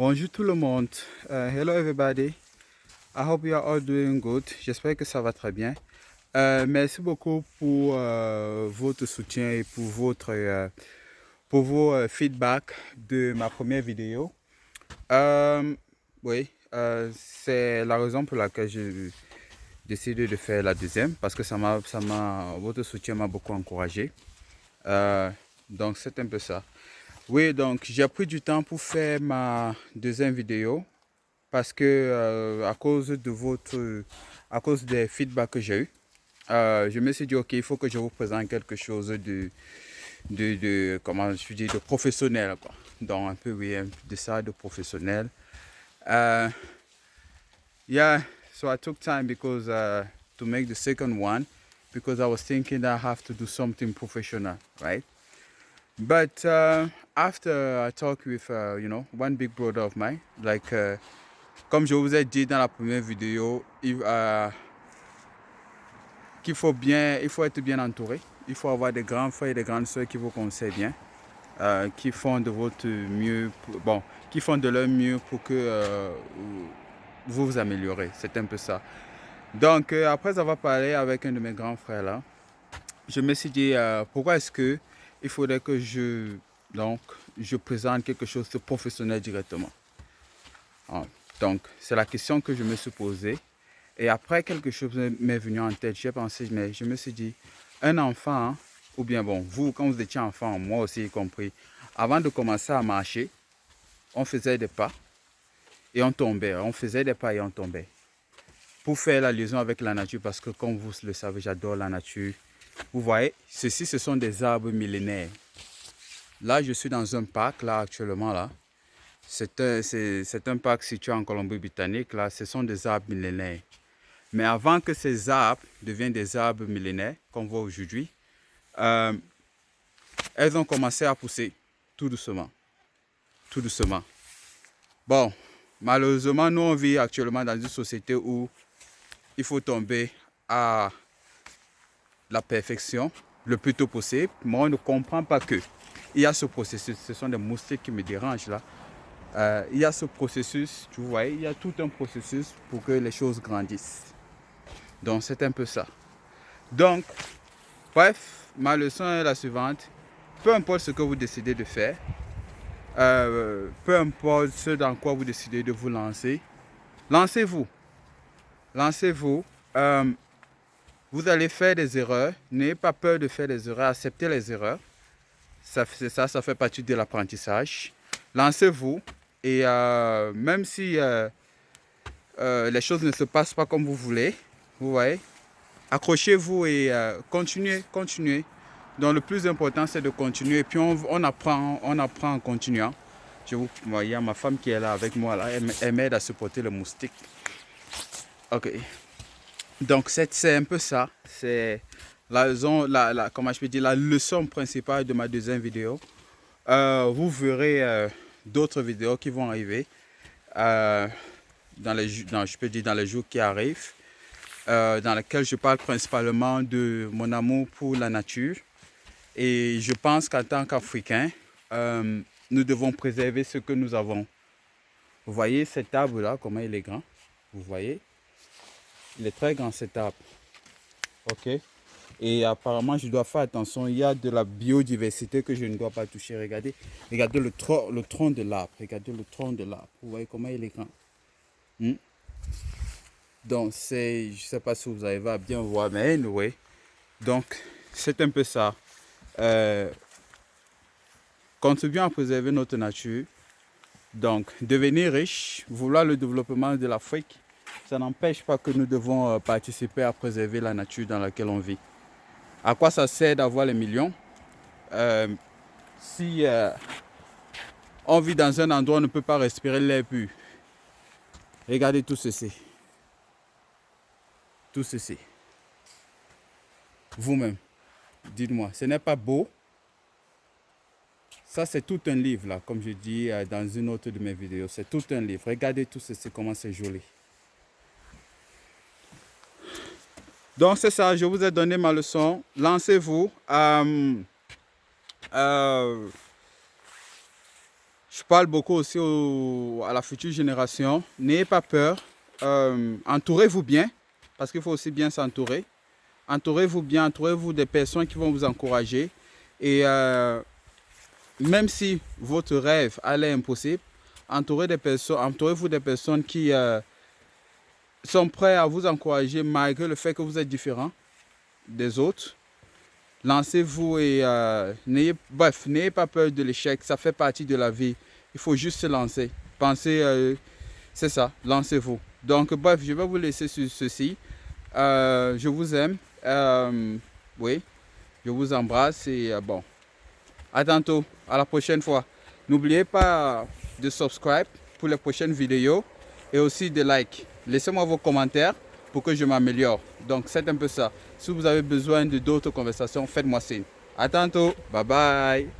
Bonjour tout le monde. Hello everybody. I hope you are all doing good. J'espère que ça va très bien. Merci beaucoup pour votre soutien et pour vos feedbacks de ma première vidéo. Euh, oui, c'est la raison pour laquelle j'ai décidé de faire la deuxième parce que votre soutien m'a beaucoup encouragé. Donc c'est un peu ça. Oui, donc j'ai pris du temps pour faire ma deuxième vidéo parce que à cause des feedbacks que j'ai eu, je me suis dit ok, il faut que je vous présente quelque chose comment je dis, de professionnel quoi. Donc un peu oui, de ça de professionnel. Yeah, so I took time because to make the second one because I was thinking that I have to do something professional, right? But after I talked with one big brother of mine, like comme je vous ai dit dans la première vidéo, il faut être bien entouré. Il faut avoir des grands frères et des grandes soeurs qui vous conseillent bien, qui font de votre mieux, qui font de leur mieux pour que vous vous améliorez. C'est un peu ça. Donc après avoir parlé avec un de mes grands frères là, je me suis dit pourquoi est-ce que il faudrait que je présente quelque chose de professionnel directement. Donc c'est la question que je me suis posée. Et après, quelque chose m'est venu en tête. J'ai pensé, mais je me suis dit, un enfant, ou bien bon, vous, quand vous étiez enfant, moi aussi y compris, avant de commencer à marcher, on faisait des pas et on tombait. On faisait des pas et on tombait. Pour faire la liaison avec la nature, parce que comme vous le savez, j'adore la nature. Vous voyez, ceci, ce sont des arbres millénaires. Là, je suis dans un parc, là, actuellement, là. C'est un parc situé en Colombie-Britannique, là. Ce sont des arbres millénaires. Mais avant que ces arbres deviennent des arbres millénaires, qu'on voit aujourd'hui, elles ont commencé à pousser tout doucement. Tout doucement. Bon, malheureusement, nous, on vit actuellement dans une société où il faut tomber à la perfection le plus tôt possible. Moi, on ne comprend pas que il y a ce processus. Ce sont des moustiques qui me dérangent là. Il y a ce processus, tu vois, il y a tout un processus pour que les choses grandissent. Donc, c'est un peu ça. Donc, bref, ma leçon est la suivante. Peu importe ce que vous décidez de faire, peu importe ce dans quoi vous décidez de vous lancer, lancez-vous. Lancez-vous. Vous allez faire des erreurs. N'ayez pas peur de faire des erreurs. Acceptez les erreurs. Ça fait partie de l'apprentissage. Lancez-vous. Et même si les choses ne se passent pas comme vous voulez, vous voyez, accrochez-vous et continuez. Donc le plus important c'est de continuer et puis on apprend en continuant. Il y a ma femme qui est là avec moi là, elle m'aide à supporter le moustique. Ok. Donc c'est un peu ça. C'est la raison, comment je peux dire, la leçon principale de ma deuxième vidéo. Vous verrez d'autres vidéos qui vont arriver dans les jours qui arrivent. Dans lesquelles je parle principalement de mon amour pour la nature. Et je pense qu'en tant qu'Africains, nous devons préserver ce que nous avons. Vous voyez cet arbre-là, comment il est grand? Vous voyez? Il est très grand cet arbre. Ok? Et apparemment, je dois faire attention. Il y a de la biodiversité que je ne dois pas toucher. Regardez le tronc de l'arbre. Regardez le tronc de l'arbre. Vous voyez comment il est grand? Donc, je ne sais pas si vous arrivez à bien voir, mais anyway. Donc, c'est un peu ça. Contribuons à préserver notre nature. Donc, devenir riche, vouloir le développement de l'Afrique, ça n'empêche pas que nous devons participer à préserver la nature dans laquelle on vit. À quoi ça sert d'avoir les millions si on vit dans un endroit où on ne peut pas respirer l'air pur? Regardez tout ceci. Tout ceci. Vous-même, dites-moi, ce n'est pas beau? Ça, c'est tout un livre, là, comme je dis dans une autre de mes vidéos. C'est tout un livre. Regardez tout ceci, comment c'est joli. Donc, c'est ça. Je vous ai donné ma leçon. Lancez-vous. Je parle beaucoup aussi à la future génération. N'ayez pas peur. Entourez-vous bien, parce qu'il faut aussi bien s'entourer. Entourez-vous bien, entourez-vous des personnes qui vont vous encourager. Et même si votre rêve allait impossible, entourez-vous des personnes qui sont prêtes à vous encourager malgré le fait que vous êtes différent des autres. Lancez-vous et n'ayez pas peur de l'échec. Ça fait partie de la vie. Il faut juste se lancer. Pensez, c'est ça, lancez-vous. Donc, bref, je vais vous laisser sur ceci. Je vous aime. Oui, je vous embrasse et bon, à tantôt, à la prochaine fois. N'oubliez pas de subscribe pour les prochaines vidéos et aussi de like. Laissez-moi vos commentaires pour que je m'améliore. Donc, c'est un peu ça. Si vous avez besoin de d'autres conversations, faites-moi signe. À tantôt. Bye bye.